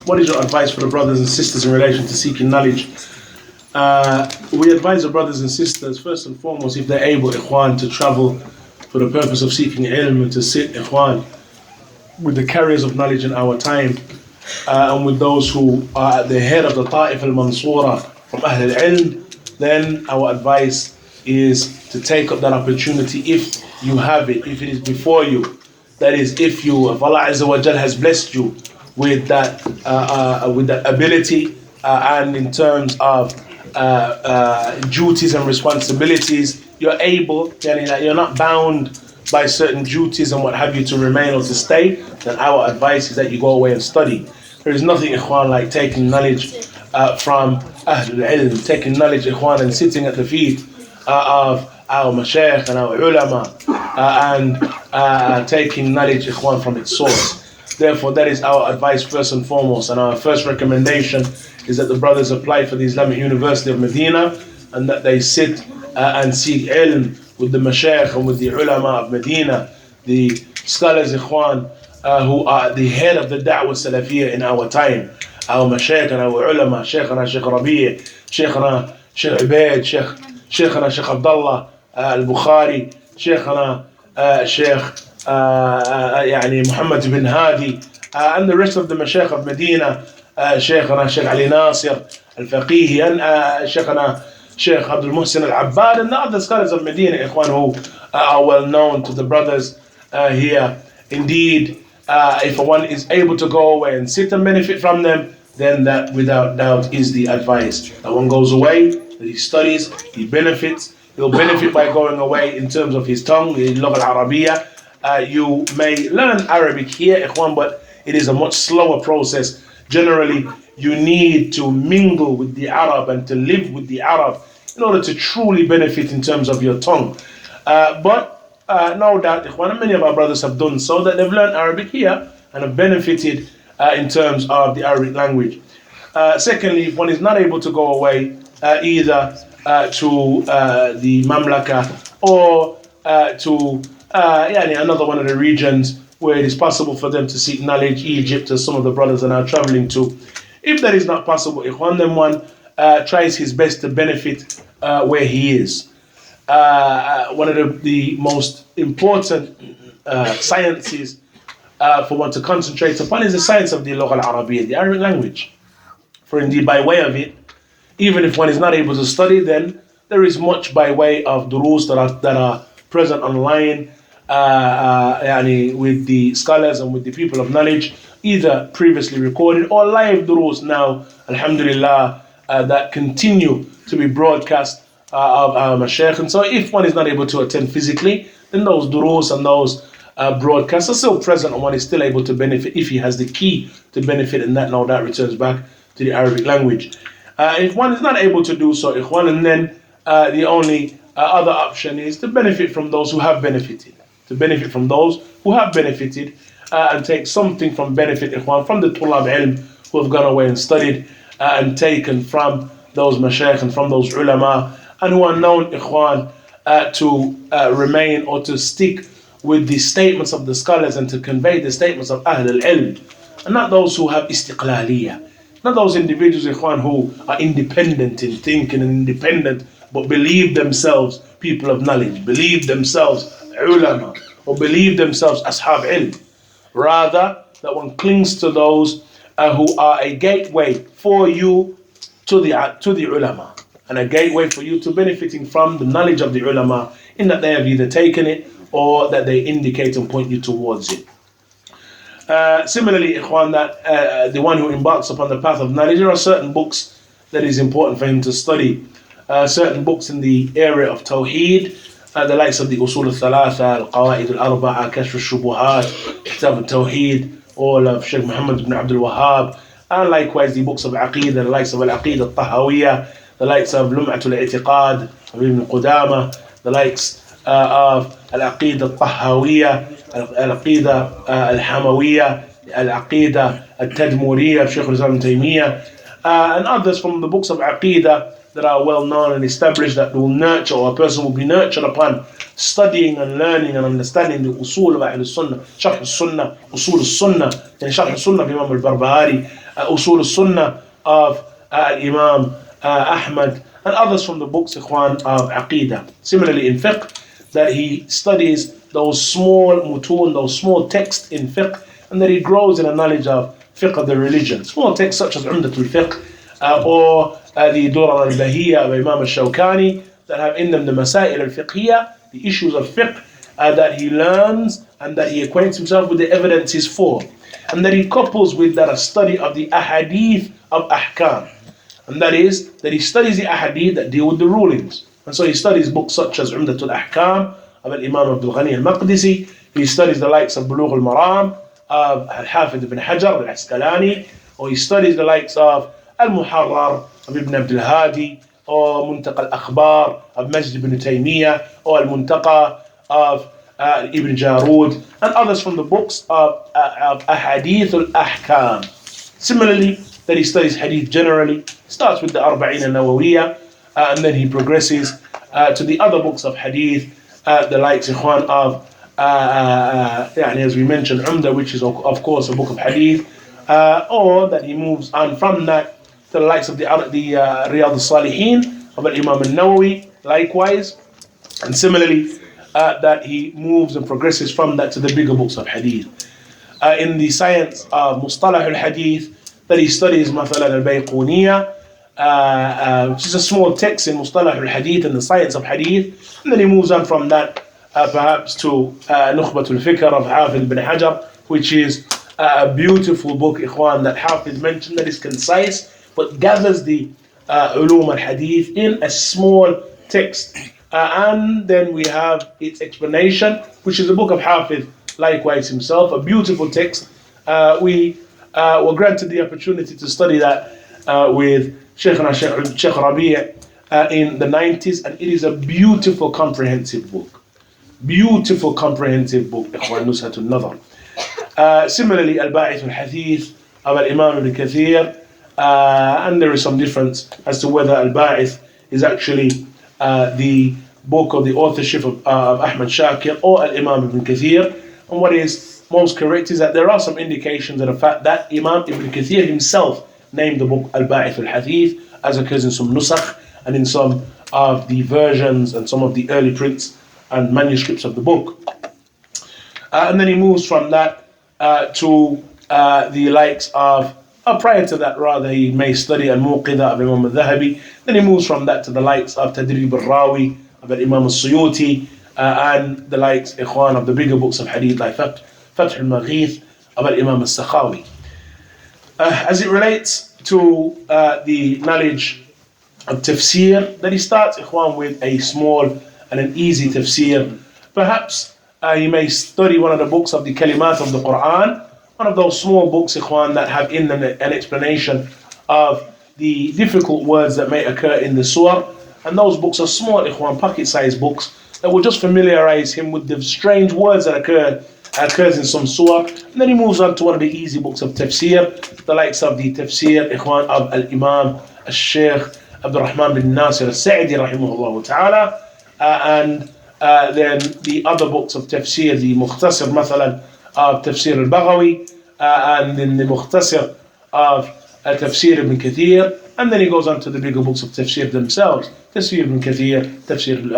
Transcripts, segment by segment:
What is your advice for the brothers and sisters in relation to seeking knowledge? We advise the brothers and sisters, first and foremost, if they're able, ikhwan, to travel for the purpose of seeking ilm and to sit, ikhwan, with the carriers of knowledge in our time, and with those who are at the head of the Ta'if al-Mansura from Ahl al-Ilm, then our advice is to take up that opportunity if you have it, if it is before you. That is, if Allah Azza wa Jal has blessed you with that ability, and in terms of duties and responsibilities, you're able, you're not bound by certain duties and what have you to remain or to stay, then our advice is that you go away and study. There is nothing, ikhwan, like taking knowledge from Ahlul Ilm, taking knowledge, ikhwan, and sitting at the feet of our mashaykh and our ulama, and taking knowledge, ikhwan, from its source. Therefore, that is our advice first and foremost, and our first recommendation is that the brothers apply for the Islamic University of Medina and that they sit and seek ilm with the mashaykh and with the ulama of Medina, the scholars, ikhwan, who are at the head of the da'wah salafiyya in our time. Our mashaykh and our ulama, Shaykhana Shaykh Rabi', Shaykhana Shaykh Ubaid, Shaykhana Shaykh Abdullah al-Bukhari, Shaykhana Shaykh Muhammad ibn Hadi, and the rest of the mashaykh of Medina, Shaykhana Shaykh Ali Nasir al-Faqihi, and Shaykhana Shaykh Abdul Muhsin al-Abbad, and the other scholars of Medina, ikhwan, who are well known to the brothers here. Indeed, if one is able to go away and sit and benefit from them, then that without doubt is the advice. That one goes away, that he studies, he benefits. He'll benefit by going away in terms of his tongue, the Lugha al-Arabiya. You may learn Arabic here, ikhwan, but it is a much slower process. Generally, you need to mingle with the Arab and to live with the Arab in order to truly benefit in terms of your tongue. But no doubt, ikhwan, and many of our brothers have done so, that they've learned Arabic here and have benefited in terms of the Arabic language. Secondly, if one is not able to go away either to the Mamlaka or to another one of the regions where it is possible for them to seek knowledge, Egypt, as some of the brothers are now traveling to. If that is not possible, ikhwan, then one tries his best to benefit where he is. One of the most important sciences for one to concentrate upon is the science of the Lugha al-Arabiya, the Arabic language. For indeed, by way of it, even if one is not able to study, then there is much by way of duroos that are present online, with the scholars and with the people of knowledge, either previously recorded or live duroos now, alhamdulillah, that continue to be broadcast of our mashaykh. And so if one is not able to attend physically, then those duroos and those broadcasts are still present, and one is still able to benefit if he has the key to benefit, and that no doubt returns back to the Arabic language. If one is not able to do so, ikhwan, and then the only other option is to benefit from those who have benefited. To benefit from those who have benefited and take something from benefit, ikhwan, from the Tullab Ilm who have gone away and studied and taken from those mashaykh and from those ulama, and who are known, ikhwan, to remain or to stick with the statements of the scholars and to convey the statements of Ahl al-Ilm, and not those who have istiqlaliyah, not those individuals, ikhwan, who are independent in thinking and independent, but believe themselves people of knowledge, believe themselves ulama, or believe themselves ashab ilm. Rather, that one clings to those who are a gateway for you to the ulama, and a gateway for you to benefiting from the knowledge of the ulama, in that they have either taken it or that they indicate and point you towards it. Similarly, ikhwan, that the one who embarks upon the path of knowledge, there are certain books that is important for him to study. Certain books in the area of Tawheed, the likes of the Usul al-Thalatha, al-Qawaid al-Arba'a, Kashf al-Shubuhat, Kitab al-Tawheed, all of Shaykh Muhammad ibn Abdul Wahhab, and likewise the books of Aqeedah, the likes of al-Aqeedah al-Tahawiyah, the likes of Lum'at al-I'tiqad of Ibn Qudamah, the likes of al-Aqeedah al-Tahawiyah, al-Aqeedah al-Hamawiyah, al-Aqeedah al-Tadmuriyah of Shaykh al-Islam ibn Taymiyyah, and others from the books of Aqeedah that are well known and established, that will nurture, or a person will be nurtured upon studying and learning and understanding the usul of Ahl Sunnah, Sharh Sunnah, Usul Sunnah, and Sharh Sunnah of Imam al-Barbahari, Usul al-Sunnah of Imam Ahmad, and others from the books, Ikhwan, of Aqidah. Similarly in Fiqh, that he studies those small mutun, those small texts in Fiqh, and that he grows in a knowledge of Fiqh of the religion. Small texts such as Umdatul Fiqh, or the Durar al-Bahiyya of Imam al-Shawkani, that have in them the Masail al-Fiqhiyya, the issues of Fiqh, that he learns and that he acquaints himself with the evidences for. And that he couples with that a study of the Ahadith of Ahkam. And that is, that he studies the Ahadith that deal with the rulings. And so he studies books such as Umdatul Ahkam of Imam Abdul Ghani al-Maqdisi. He studies the likes of Bulugh al-Maram of Al-Hafidh ibn Hajar al-Asqalani. Or he studies the likes of Al-Muharrar of Ibn Abdul Hadi, or Muntaqa al-Akhbar of Majd ibn Taymiyyah, or Al-Muntaqa of Ibn Jarud, and others from the books of Ahadith al-Ahkam. Similarly, that he studies Hadith generally, starts with the Arba'in al-Nawawiyya, and then he progresses to the other books of Hadith, the likes, Ikhwan, of as we mentioned, Umda, which is of course a book of Hadith, or that he moves on from that to the likes of the Riyadh al-Salihin of Imam al-Nawawi, likewise, and similarly that he moves and progresses from that to the bigger books of Hadith. In the science of Mustalah al-Hadith, that he studies Mathalan al-Bayquniyya, which is a small text in Mustalah al-Hadith and the science of Hadith, and then he moves on from that perhaps to Nukhbat al-Fikr of Hafidh ibn Hajar, which is a beautiful book, Ikhwan, that Hafidh mentioned, that is concise but gathers the ulum al-Hadith in a small text. And then we have its explanation, which is a book of Hafidh, likewise himself, a beautiful text. We were granted the opportunity to study that with Sheikh Rabi' in the 90s, and it is a beautiful, comprehensive book. Beautiful, comprehensive book, Ikhwan Nushatul Nadar. Similarly, Al-Ba'ith al-Hadith of Imam Ibn Kathir, and there is some difference as to whether Al-Ba'ith is actually the book or the authorship of Ahmad Shakir or Imam Ibn Kathir. And what is most correct is that there are some indications of the fact that Imam Ibn Kathir himself named the book Al-Ba'ith al-Hadith, as occurs in some nusakh and in some of the versions and some of the early prints and manuscripts of the book. And then he moves from that to the likes of, prior to that rather, he may study Al-Muqidha of Imam al-Dhahabi. Then he moves from that to the likes of Tadrib al-Rawi of Imam al-Suyuti, and the likes, Ikhwan, of the bigger books of Hadith like Fath al-Maghith of Imam al-Sakhawi. As it relates to the knowledge of Tafsir, that he starts, Ikhwan, with a small and an easy Tafsir. Perhaps you may study one of the books of the Kalimat of the Quran, one of those small books, Ikhwan, that have in them an explanation of the difficult words that may occur in the surah. And those books are small, Ikhwan, pocket-sized books that will just familiarize him with the strange words that occurs in some surah. And then he moves on to one of the easy books of Tafsir, the likes of the Tafsir, Ikhwan, of Al-Imam Al-Shaykh Abdul Rahman bin Nasir Al-Sa'idi, rahimahullah ta'ala, and then the other books of Tafsir, the Mukhtasir, Mathalan, of Tafsir al-Baghawi, and then the Mukhtasir of Tafsir ibn Kathir, and then he goes on to the bigger books of Tafsir themselves, Tafsir ibn Kathir, Tafsir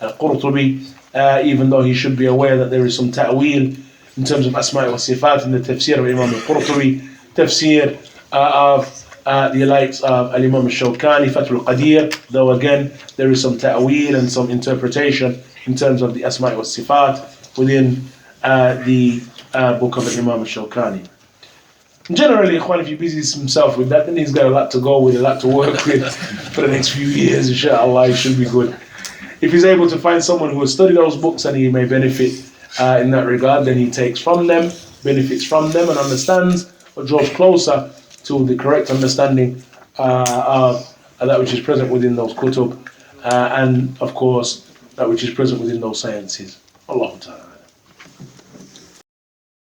al-Qurtubi, even though he should be aware that there is some ta'wil in terms of Asma' wa Sifat in the Tafsir of Imam al-Qurtubi, Tafsir of the likes of Imam al-Shawkani, Fath al-Qadir, though again there is some ta'wil and some interpretation in terms of the Asma' wa Sifat within the book of Imam al-Shawkani. Generally, Ikhwan, if he busies himself with that, then he's got a lot to go with, a lot to work with for the next few years, inshallah, it should be good. If he's able to find someone who has studied those books and he may benefit in that regard, then he takes from them, benefits from them, and understands or draws closer to the correct understanding of that which is present within those kutub, and of course, that which is present within those sciences. Allah Ta'ala.